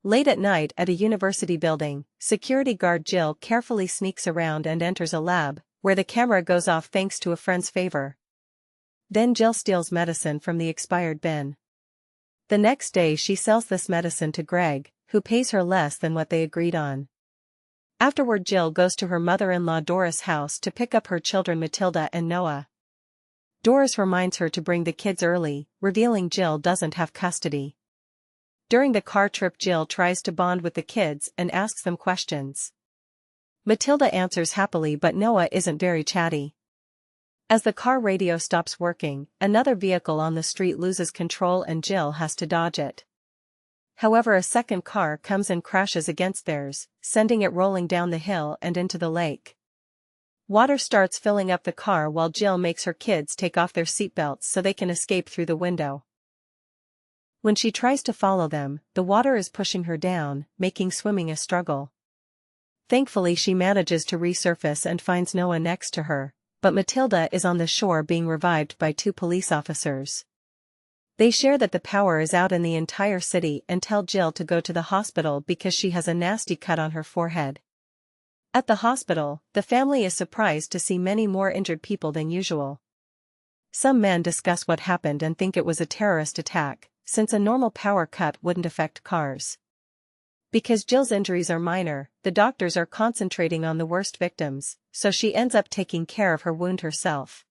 Late at night at a university building, security guard Jill carefully sneaks around and enters a lab, where the camera goes off thanks to a friend's favor. Then Jill steals medicine from the expired bin. The next day she sells this medicine to Greg, who pays her less than what they agreed on. Afterward Jill goes to her mother-in-law Doris' house to pick up her children Matilda and Noah. Doris reminds her to bring the kids early, revealing Jill doesn't have custody. During the car trip Jill tries to bond with the kids and asks them questions. Matilda answers happily but Noah isn't very chatty. As the car radio stops working, another vehicle on the street loses control and Jill has to dodge it. However, a second car comes and crashes against theirs, sending it rolling down the hill and into the lake. Water starts filling up the car while Jill makes her kids take off their seatbelts so they can escape through the window. When she tries to follow them, the water is pushing her down, making swimming a struggle. Thankfully she manages to resurface and finds Noah next to her, but Matilda is on the shore being revived by 2 police officers. They share that the power is out in the entire city and tell Jill to go to the hospital because she has a nasty cut on her forehead. At the hospital, the family is surprised to see many more injured people than usual. Some men discuss what happened and think it was a terrorist attack, since a normal power cut wouldn't affect cars. Because Jill's injuries are minor, the doctors are concentrating on the worst victims, so she ends up taking care of her wound herself.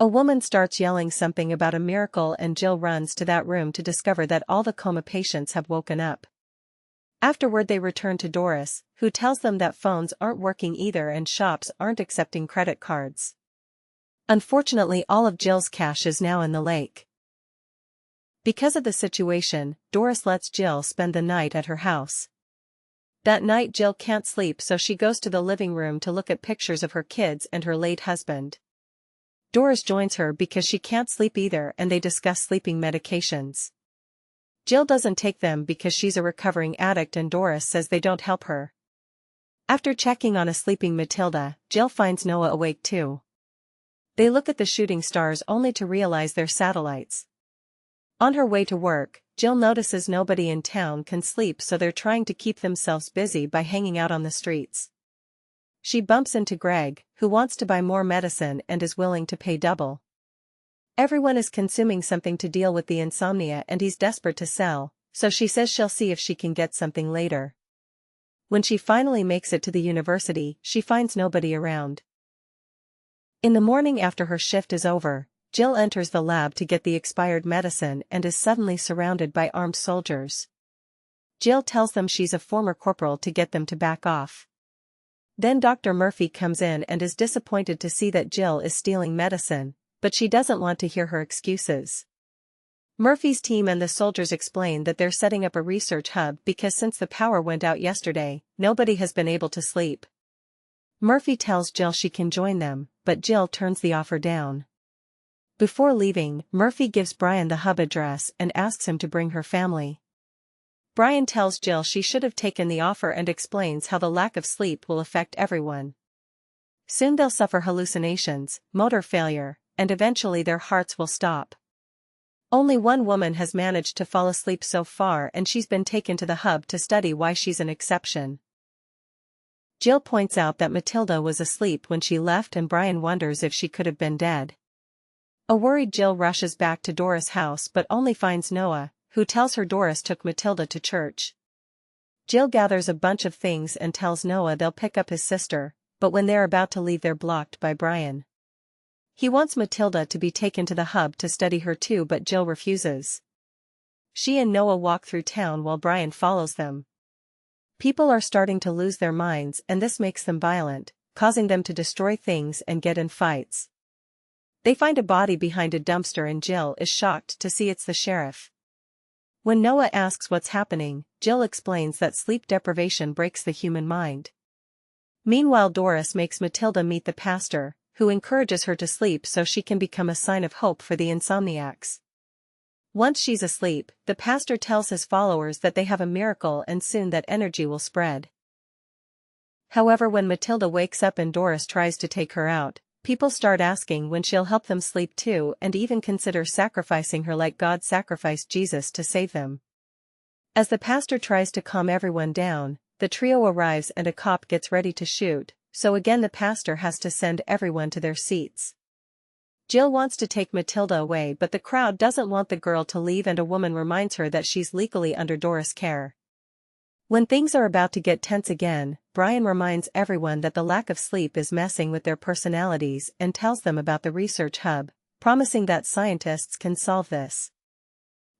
A woman starts yelling something about a miracle and Jill runs to that room to discover that all the coma patients have woken up. Afterward they return to Doris, who tells them that phones aren't working either and shops aren't accepting credit cards. Unfortunately, all of Jill's cash is now in the lake. Because of the situation, Doris lets Jill spend the night at her house. That night Jill can't sleep, so she goes to the living room to look at pictures of her kids and her late husband. Doris joins her because she can't sleep either and they discuss sleeping medications. Jill doesn't take them because she's a recovering addict and Doris says they don't help her. After checking on a sleeping Matilda, Jill finds Noah awake too. They look at the shooting stars only to realize they're satellites. On her way to work, Jill notices nobody in town can sleep, so they're trying to keep themselves busy by hanging out on the streets. She bumps into Greg, who wants to buy more medicine and is willing to pay double. Everyone is consuming something to deal with the insomnia and he's desperate to sell, so she says she'll see if she can get something later. When she finally makes it to the university, she finds nobody around. In the morning after her shift is over, Jill enters the lab to get the expired medicine and is suddenly surrounded by armed soldiers. Jill tells them she's a former corporal to get them to back off. Then Dr. Murphy comes in and is disappointed to see that Jill is stealing medicine, but she doesn't want to hear her excuses. Murphy's team and the soldiers explain that they're setting up a research hub because since the power went out yesterday, nobody has been able to sleep. Murphy tells Jill she can join them, but Jill turns the offer down. Before leaving, Murphy gives Brian the hub address and asks him to bring her family. Brian tells Jill she should have taken the offer and explains how the lack of sleep will affect everyone. Soon they'll suffer hallucinations, motor failure, and eventually their hearts will stop. Only one woman has managed to fall asleep so far and she's been taken to the hub to study why she's an exception. Jill points out that Matilda was asleep when she left and Brian wonders if she could have been dead. A worried Jill rushes back to Doris' house but only finds Noah, who tells her Doris took Matilda to church. Jill gathers a bunch of things and tells Noah they'll pick up his sister, but when they're about to leave they're blocked by Brian. He wants Matilda to be taken to the hub to study her too, but Jill refuses. She and Noah walk through town while Brian follows them. People are starting to lose their minds and this makes them violent, causing them to destroy things and get in fights. They find a body behind a dumpster and Jill is shocked to see it's the sheriff. When Noah asks what's happening, Jill explains that sleep deprivation breaks the human mind. Meanwhile, Doris makes Matilda meet the pastor, who encourages her to sleep so she can become a sign of hope for the insomniacs. Once she's asleep, the pastor tells his followers that they have a miracle and soon that energy will spread. However, when Matilda wakes up and Doris tries to take her out, people start asking when she'll help them sleep too and even consider sacrificing her like God sacrificed Jesus to save them. As the pastor tries to calm everyone down, the trio arrives and a cop gets ready to shoot, so again the pastor has to send everyone to their seats. Jill wants to take Matilda away, but the crowd doesn't want the girl to leave, and a woman reminds her that she's legally under Doris' care. When things are about to get tense again, Brian reminds everyone that the lack of sleep is messing with their personalities and tells them about the research hub, promising that scientists can solve this.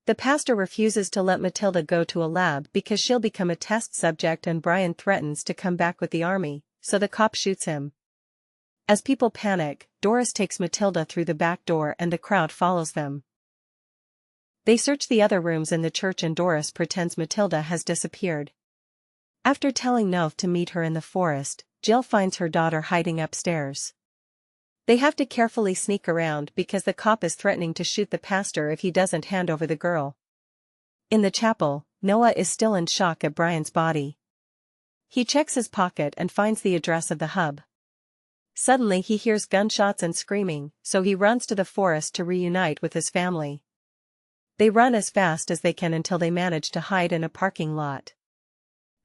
The pastor refuses to let Matilda go to a lab because she'll become a test subject, and Brian threatens to come back with the army, so the cop shoots him. As people panic, Doris takes Matilda through the back door and the crowd follows them. They search the other rooms in the church and Doris pretends Matilda has disappeared. After telling Nov to meet her in the forest, Jill finds her daughter hiding upstairs. They have to carefully sneak around because the cop is threatening to shoot the pastor if he doesn't hand over the girl. In the chapel, Noah is still in shock at Brian's body. He checks his pocket and finds the address of the hub. Suddenly he hears gunshots and screaming, so he runs to the forest to reunite with his family. They run as fast as they can until they manage to hide in a parking lot.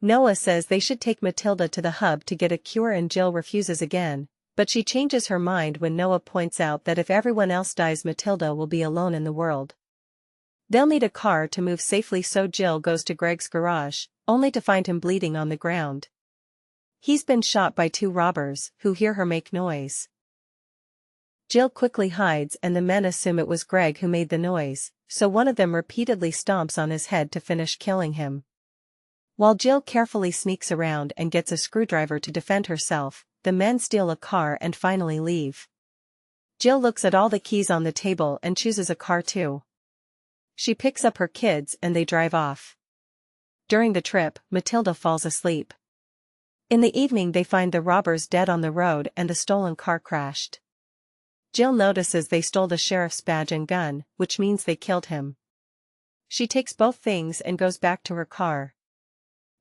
Noah says they should take Matilda to the hub to get a cure, and Jill refuses again, but she changes her mind when Noah points out that if everyone else dies, Matilda will be alone in the world. They'll need a car to move safely, so Jill goes to Greg's garage, only to find him bleeding on the ground. He's been shot by 2 robbers, who hear her make noise. Jill quickly hides and the men assume it was Greg who made the noise, so one of them repeatedly stomps on his head to finish killing him. While Jill carefully sneaks around and gets a screwdriver to defend herself, the men steal a car and finally leave. Jill looks at all the keys on the table and chooses a car too. She picks up her kids and they drive off. During the trip, Matilda falls asleep. In the evening they find the robbers dead on the road and the stolen car crashed. Jill notices they stole the sheriff's badge and gun, which means they killed him. She takes both things and goes back to her car.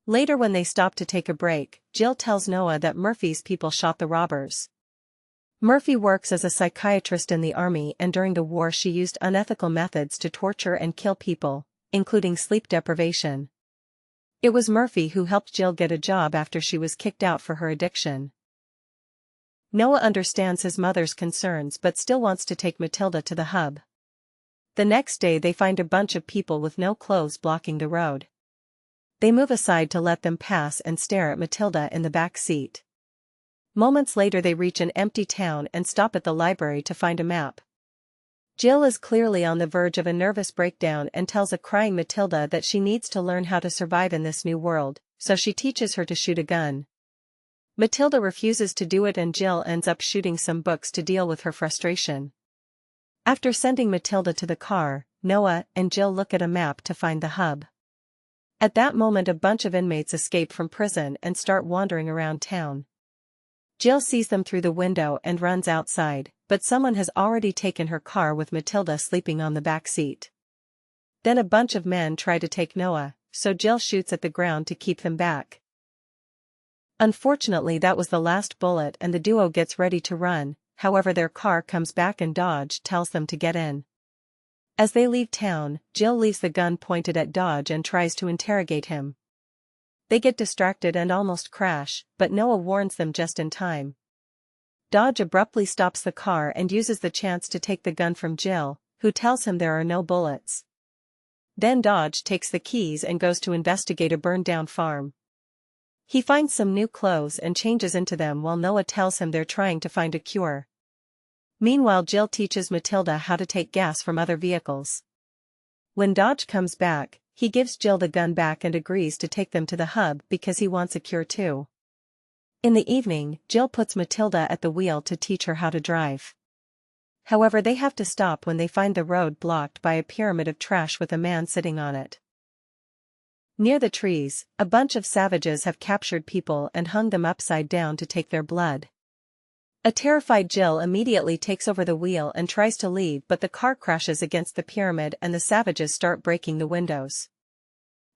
Later, when they stop to take a break, Jill tells Noah that Murphy's people shot the robbers. Murphy works as a psychiatrist in the army, and during the war she used unethical methods to torture and kill people, including sleep deprivation. It was Murphy who helped Jill get a job after she was kicked out for her addiction. Noah understands his mother's concerns but still wants to take Matilda to the hub. The next day they find a bunch of people with no clothes blocking the road. They move aside to let them pass and stare at Matilda in the back seat. Moments later they reach an empty town and stop at the library to find a map. Jill is clearly on the verge of a nervous breakdown and tells a crying Matilda that she needs to learn how to survive in this new world, so she teaches her to shoot a gun. Matilda refuses to do it and Jill ends up shooting some books to deal with her frustration. After sending Matilda to the car, Noah and Jill look at a map to find the hub. At that moment a bunch of inmates escape from prison and start wandering around town. Jill sees them through the window and runs outside, but someone has already taken her car with Matilda sleeping on the back seat. Then a bunch of men try to take Noah, so Jill shoots at the ground to keep them back. Unfortunately, that was the last bullet and the duo gets ready to run, however their car comes back and Dodge tells them to get in. As they leave town, Jill leaves the gun pointed at Dodge and tries to interrogate him. They get distracted and almost crash, but Noah warns them just in time. Dodge abruptly stops the car and uses the chance to take the gun from Jill, who tells him there are no bullets. Then Dodge takes the keys and goes to investigate a burned-down farm. He finds some new clothes and changes into them while Noah tells him they're trying to find a cure. Meanwhile, Jill teaches Matilda how to take gas from other vehicles. When Dodge comes back, he gives Jill the gun back and agrees to take them to the hub because he wants a cure too. In the evening, Jill puts Matilda at the wheel to teach her how to drive. However, they have to stop when they find the road blocked by a pyramid of trash with a man sitting on it. Near the trees, a bunch of savages have captured people and hung them upside down to take their blood. A terrified Jill immediately takes over the wheel and tries to leave, but the car crashes against the pyramid and the savages start breaking the windows.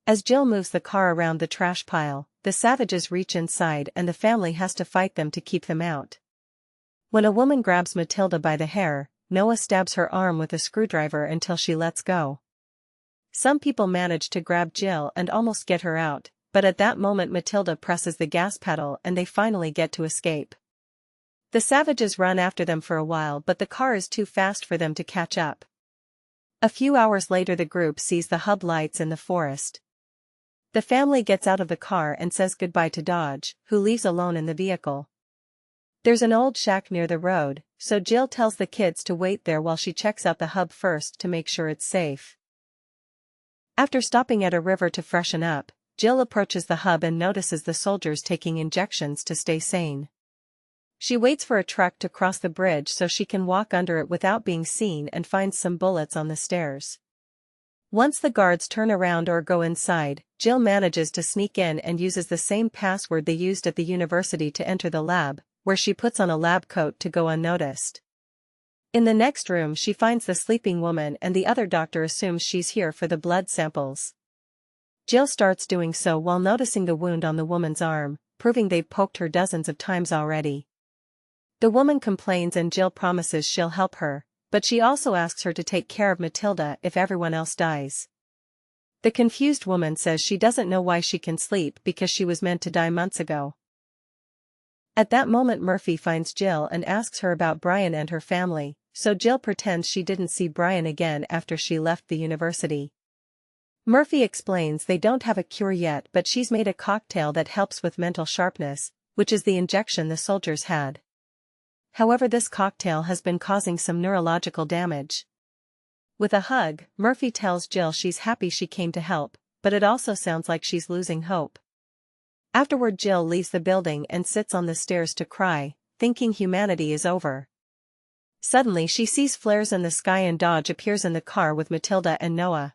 As Jill moves the car around the trash pile, the savages reach inside and the family has to fight them to keep them out. When a woman grabs Matilda by the hair, Noah stabs her arm with a screwdriver until she lets go. Some people manage to grab Jill and almost get her out, but at that moment Matilda presses the gas pedal and they finally get to escape. The savages run after them for a while, but the car is too fast for them to catch up. A few hours later the group sees the hub lights in the forest. The family gets out of the car and says goodbye to Dodge, who leaves alone in the vehicle. There's an old shack near the road, so Jill tells the kids to wait there while she checks out the hub first to make sure it's safe. After stopping at a river to freshen up, Jill approaches the hub and notices the soldiers taking injections to stay sane. She waits for a truck to cross the bridge so she can walk under it without being seen and finds some bullets on the stairs. Once the guards turn around or go inside, Jill manages to sneak in and uses the same password they used at the university to enter the lab, where she puts on a lab coat to go unnoticed. In the next room she finds the sleeping woman and the other doctor assumes she's here for the blood samples. Jill starts doing so while noticing the wound on the woman's arm, proving they've poked her dozens of times already. The woman complains and Jill promises she'll help her, but she also asks her to take care of Matilda if everyone else dies. The confused woman says she doesn't know why she can sleep because she was meant to die months ago. At that moment Murphy finds Jill and asks her about Brian and her family, so Jill pretends she didn't see Brian again after she left the university. Murphy explains they don't have a cure yet, but she's made a cocktail that helps with mental sharpness, which is the injection the soldiers had. However, this cocktail has been causing some neurological damage. With a hug, Murphy tells Jill she's happy she came to help, but it also sounds like she's losing hope. Afterward Jill leaves the building and sits on the stairs to cry, thinking humanity is over. Suddenly she sees flares in the sky and Dodge appears in the car with Matilda and Noah.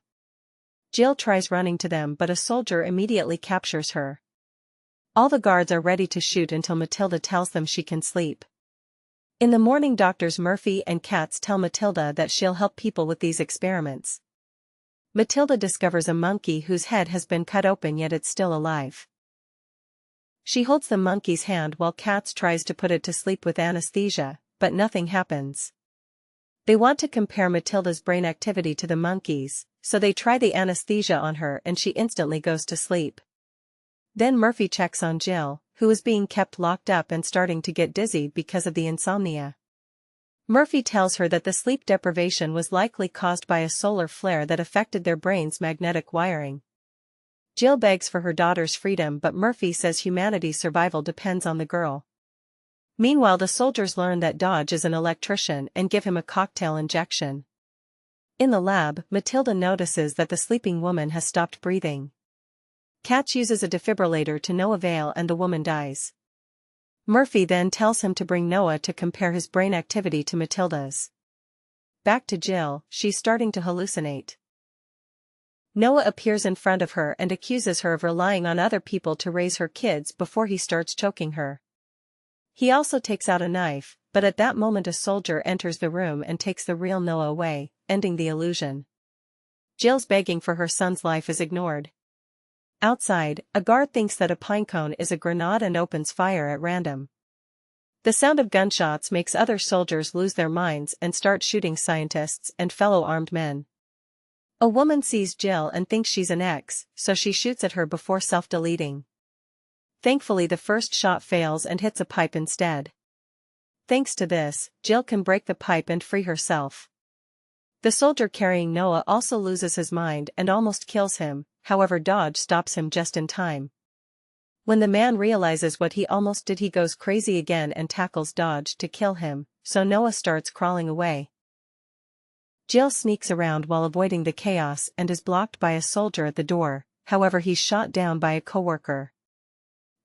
Jill tries running to them but a soldier immediately captures her. All the guards are ready to shoot until Matilda tells them she can sleep. In the morning doctors Murphy and Katz tell Matilda that she'll help people with these experiments. Matilda discovers a monkey whose head has been cut open yet it's still alive. She holds the monkey's hand while Katz tries to put it to sleep with anesthesia, but nothing happens. They want to compare Matilda's brain activity to the monkey's, so they try the anesthesia on her and she instantly goes to sleep. Then Murphy checks on Jill, who is being kept locked up and starting to get dizzy because of the insomnia. Murphy tells her that the sleep deprivation was likely caused by a solar flare that affected their brain's magnetic wiring. Jill begs for her daughter's freedom but Murphy says humanity's survival depends on the girl. Meanwhile the soldiers learn that Dodge is an electrician and give him a cocktail injection. In the lab, Matilda notices that the sleeping woman has stopped breathing. Katz uses a defibrillator to no avail and the woman dies. Murphy then tells him to bring Noah to compare his brain activity to Matilda's. Back to Jill, she's starting to hallucinate. Noah appears in front of her and accuses her of relying on other people to raise her kids before he starts choking her. He also takes out a knife, but at that moment a soldier enters the room and takes the real Noah away, ending the illusion. Jill's begging for her son's life is ignored. Outside, a guard thinks that a pinecone is a grenade and opens fire at random. The sound of gunshots makes other soldiers lose their minds and start shooting scientists and fellow armed men. A woman sees Jill and thinks she's an ex, so she shoots at her before self-deleting. Thankfully the first shot fails and hits a pipe instead. Thanks to this, Jill can break the pipe and free herself. The soldier carrying Noah also loses his mind and almost kills him, however Dodge stops him just in time. When the man realizes what he almost did he goes crazy again and tackles Dodge to kill him, so Noah starts crawling away. Jill sneaks around while avoiding the chaos and is blocked by a soldier at the door, however he's shot down by a coworker.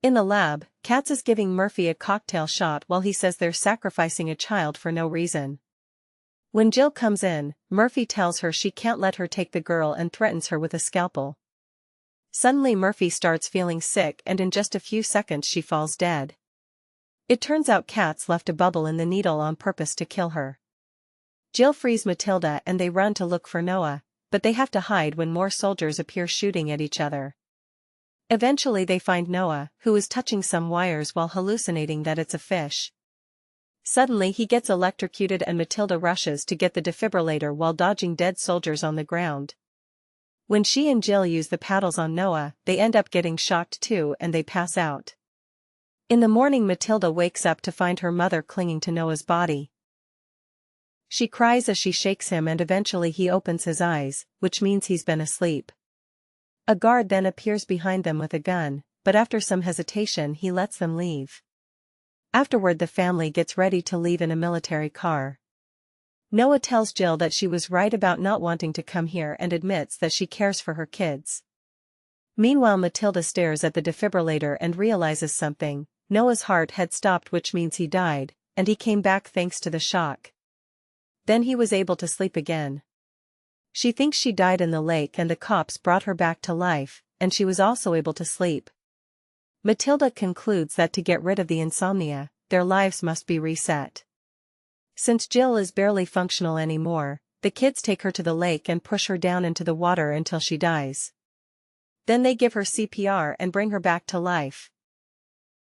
In the lab, Katz is giving Murphy a cocktail shot while he says they're sacrificing a child for no reason. When Jill comes in, Murphy tells her she can't let her take the girl and threatens her with a scalpel. Suddenly Murphy starts feeling sick and in just a few seconds she falls dead. It turns out Katz left a bubble in the needle on purpose to kill her. Jill frees Matilda and they run to look for Noah, but they have to hide when more soldiers appear shooting at each other. Eventually they find Noah, who is touching some wires while hallucinating that it's a fish. Suddenly he gets electrocuted and Matilda rushes to get the defibrillator while dodging dead soldiers on the ground. When she and Jill use the paddles on Noah, they end up getting shocked too and they pass out. In the morning, Matilda wakes up to find her mother clinging to Noah's body. She cries as she shakes him and eventually he opens his eyes, which means he's been asleep. A guard then appears behind them with a gun, but after some hesitation he lets them leave. Afterward the family gets ready to leave in a military car. Noah tells Jill that she was right about not wanting to come here and admits that she cares for her kids. Meanwhile, Matilda stares at the defibrillator and realizes something. Noah's heart had stopped, which means he died, and he came back thanks to the shock. Then he was able to sleep again. She thinks she died in the lake and the cops brought her back to life, and she was also able to sleep. Matilda concludes that to get rid of the insomnia, their lives must be reset. Since Jill is barely functional anymore, the kids take her to the lake and push her down into the water until she dies. Then they give her CPR and bring her back to life.